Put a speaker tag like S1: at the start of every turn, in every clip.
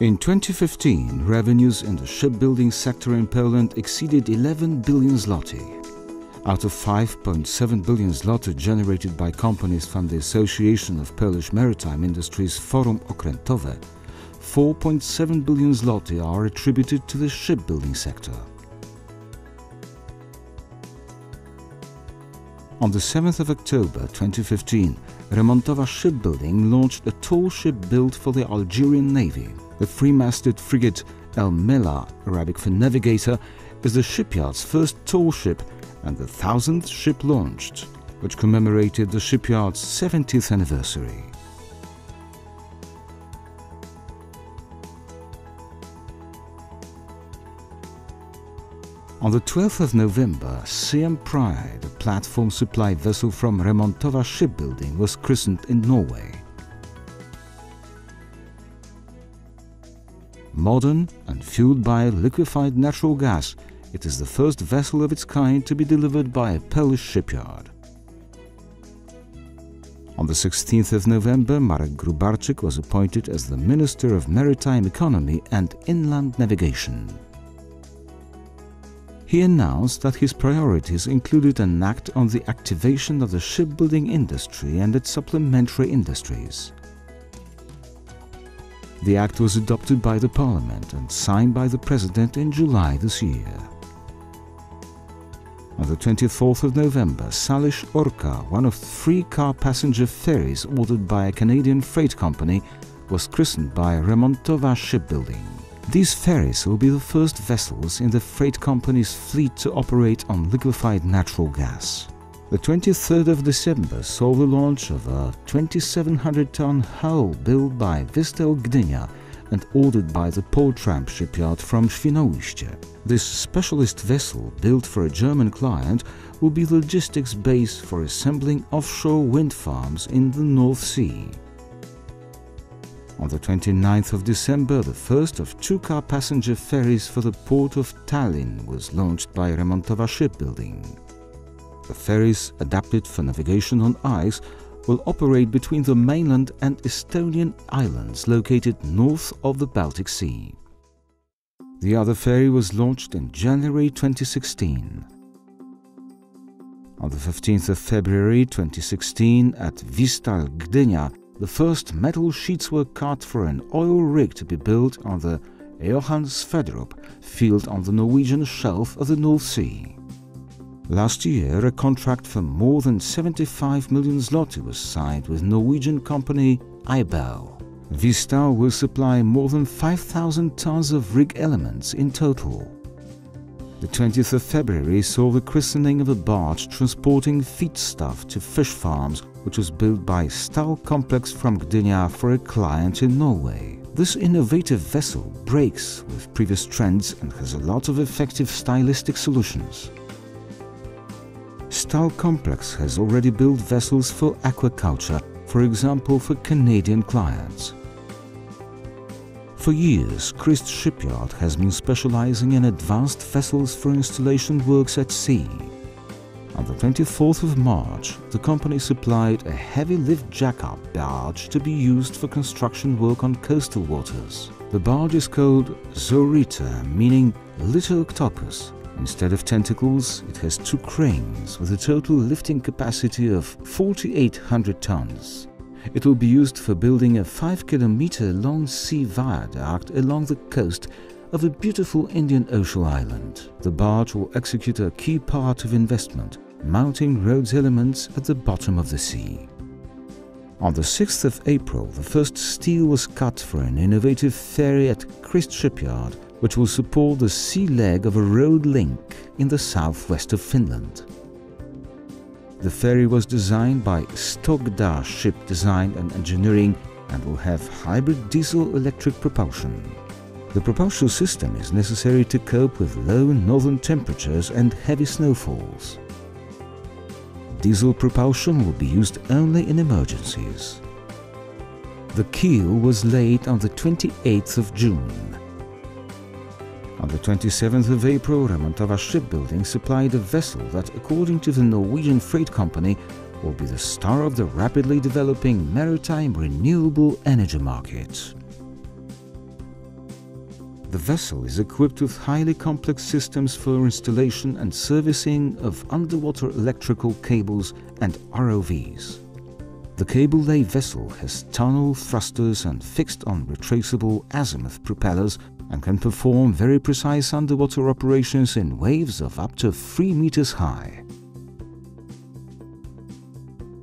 S1: In 2015, revenues in the shipbuilding sector in Poland exceeded 11 billion zloty. Out of 5.7 billion zloty generated by companies from the Association of Polish Maritime Industries Forum Okrętowe, 4.7 billion zloty are attributed to the shipbuilding sector. On the 7th of October 2015, Remontowa Shipbuilding launched a tall ship built for the Algerian Navy. The three-masted frigate El Mela, Arabic for navigator, is the shipyard's first tall ship and the 1000th ship launched, which commemorated the shipyard's 70th anniversary. On the 12th of November, Siem Pride, a platform supply vessel from Remontowa Shipbuilding, was christened in Norway. Modern and fueled by liquefied natural gas, it is the first vessel of its kind to be delivered by a Polish shipyard. On the 16th of November, Marek Grubarczyk was appointed as the Minister of Maritime Economy and Inland Navigation. He announced that his priorities included an act on the activation of the shipbuilding industry and its supplementary industries. The act was adopted by the Parliament and signed by the President in July this year. On the 24th of November, Salish Orca, one of 3 car passenger ferries ordered by a Canadian freight company, was christened by Remontowa Shipbuilding. These ferries will be the first vessels in the freight company's fleet to operate on liquefied natural gas. The 23rd of December saw the launch of a 2,700-ton hull built by Vystel Gdynia and ordered by the Poltramp shipyard from Świnoujście. This specialist vessel, built for a German client, will be the logistics base for assembling offshore wind farms in the North Sea. On the 29th of December, the first of 2 car passenger ferries for the port of Tallinn was launched by Remontowa Shipbuilding. The ferries, adapted for navigation on ice, will operate between the mainland and Estonian islands located north of the Baltic Sea. The other ferry was launched in January 2016. On the 15th of February 2016, at Vystel Gdynia, the first metal sheets were cut for an oil rig to be built on the Johan Sverdrup field on the Norwegian shelf of the North Sea. Last year, a contract for more than 75 million zloty was signed with Norwegian company Aibel. Vystel will supply more than 5,000 tons of rig elements in total. The 20th of February saw the christening of a barge transporting feedstuff to fish farms, which was built by Stal Complex from Gdynia for a client in Norway. This innovative vessel breaks with previous trends and has a lot of effective stylistic solutions. Stal Complex has already built vessels for aquaculture, for example for Canadian clients. For years, Christ Shipyard has been specializing in advanced vessels for installation works at sea. On the 24th of March, the company supplied a heavy lift jack-up barge to be used for construction work on coastal waters. The barge is called Zorita, meaning little octopus. Instead of tentacles, it has 2 cranes with a total lifting capacity of 4,800 tons. It will be used for building a 5-kilometer-long sea viaduct along the coast of a beautiful Indian Ocean island. The barge will execute a key part of investment, mounting roads elements at the bottom of the sea. On the 6th of April, the first steel was cut for an innovative ferry at Christ Shipyard, which will support the sea leg of a road link in the southwest of Finland. The ferry was designed by Stogda Ship Design and Engineering and will have hybrid diesel-electric propulsion. The propulsion system is necessary to cope with low northern temperatures and heavy snowfalls. Diesel propulsion will be used only in emergencies. The keel was laid on the 28th of June. On the 27th of April, Remontowa Shipbuilding supplied a vessel that, according to the Norwegian freight company, will be the star of the rapidly developing maritime renewable energy market. The vessel is equipped with highly complex systems for installation and servicing of underwater electrical cables and ROVs. The cable-lay vessel has tunnel thrusters and fixed on retraceable azimuth propellers and can perform very precise underwater operations in waves of up to 3 meters high.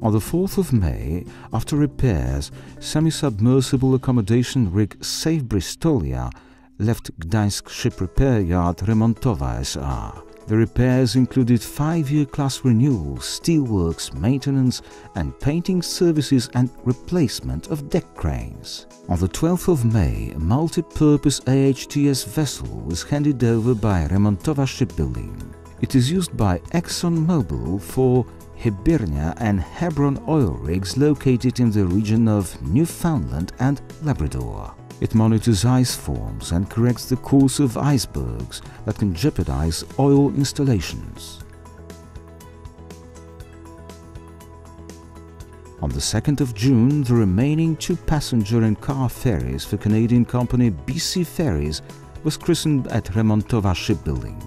S1: On the 4th of May, after repairs, semi-submersible accommodation rig Safe Bristolia left Gdańsk Ship Repair Yard Remontowa S.A. The repairs included 5-year class renewal, steelworks, maintenance and painting services and replacement of deck cranes. On the 12th of May, a multi-purpose AHTS vessel was handed over by Remontowa Shipbuilding. It is used by ExxonMobil for Gdynia and Hebron oil rigs located in the region of Newfoundland and Labrador. It monitors ice forms and corrects the course of icebergs that can jeopardize oil installations. On the 2nd of June, the remaining 2 passenger and car ferries for Canadian company BC Ferries was christened at Remontowa Shipbuilding.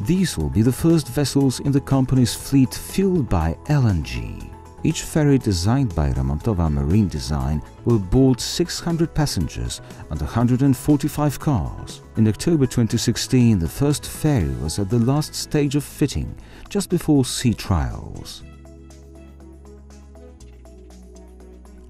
S1: These will be the first vessels in the company's fleet fueled by LNG. Each ferry designed by Remontowa Marine Design will board 600 passengers and 145 cars. In October 2016, the first ferry was at the last stage of fitting, just before sea trials.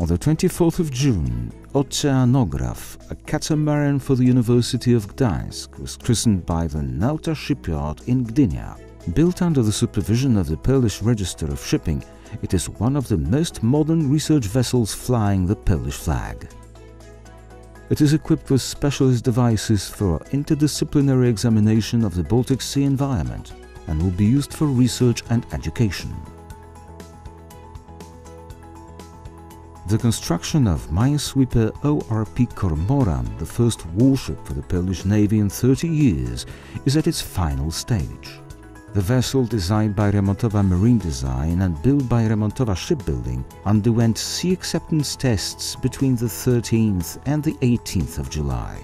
S1: On the 24th of June, Oceanograph, a catamaran for the University of Gdańsk, was christened by the Nauta shipyard in Gdynia. Built under the supervision of the Polish Register of Shipping, it is one of the most modern research vessels flying the Polish flag. It is equipped with specialist devices for interdisciplinary examination of the Baltic Sea environment and will be used for research and education. The construction of minesweeper ORP Kormoran, the first warship for the Polish Navy in 30 years, is at its final stage. The vessel, designed by Remontowa Marine Design and built by Remontowa Shipbuilding, underwent sea acceptance tests between the 13th and the 18th of July.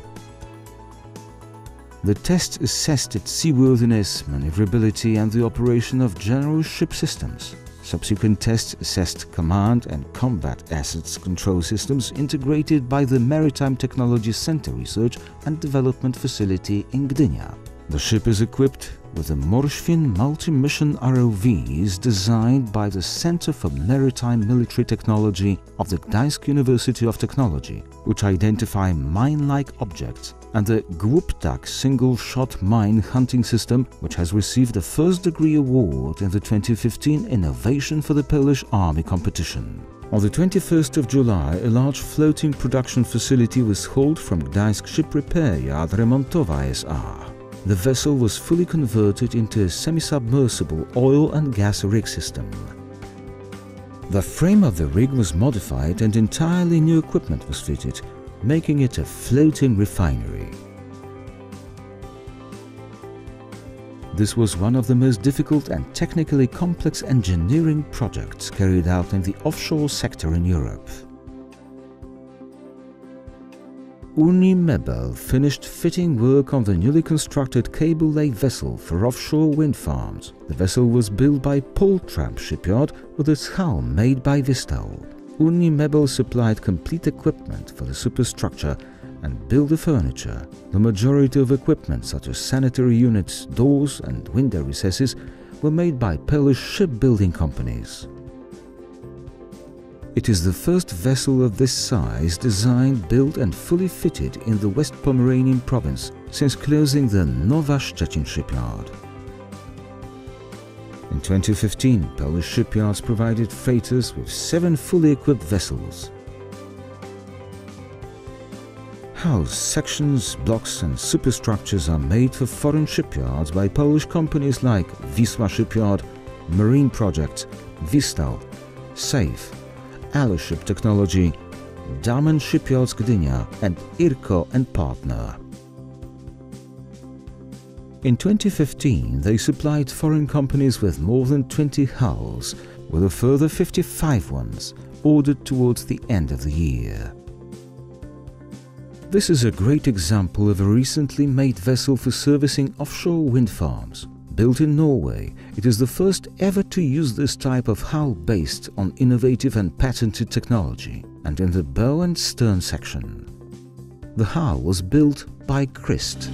S1: The tests assessed its seaworthiness, maneuverability and the operation of general ship systems. Subsequent tests assessed command and combat assets control systems integrated by the Maritime Technology Center Research and Development Facility in Gdynia. The ship is equipped with the Morświn multi-mission ROVs designed by the Center for Maritime Military Technology of the Gdańsk University of Technology, which identify mine-like objects, and the Głuptak single-shot mine hunting system, which has received a first-degree award in the 2015 Innovation for the Polish Army competition. On the 21st of July, a large floating production facility was hauled from Gdańsk Ship Repair Yard Remontowa S.A. The vessel was fully converted into a semi-submersible oil and gas rig system. The frame of the rig was modified and entirely new equipment was fitted, making it a floating refinery. This was one of the most difficult and technically complex engineering projects carried out in the offshore sector in Europe. Unimebel finished fitting work on the newly constructed cable-lay vessel for offshore wind farms. The vessel was built by Poltramp shipyard with its hull made by Vistal. Unimebel supplied complete equipment for the superstructure and built the furniture. The majority of equipment, such as sanitary units, doors and window recesses, were made by Polish shipbuilding companies. It is the first vessel of this size designed, built and fully fitted in the West Pomeranian province since closing the Nowa Szczecin shipyard. In 2015, Polish shipyards provided freighters with 7 fully equipped vessels. Hulls, sections, blocks and superstructures are made for foreign shipyards by Polish companies like Wisła Shipyard, Marine Project, Vistal, Safe, Alloship Technology, Damen Shipyards Gdynia and Irko & Partner. In 2015, they supplied foreign companies with more than 20 hulls, with a further 55 ones ordered towards the end of the year. This is a great example of a recently made vessel for servicing offshore wind farms. Built in Norway, it is the first ever to use this type of hull based on innovative and patented technology, and in the bow and stern section. The hull was built by Christ.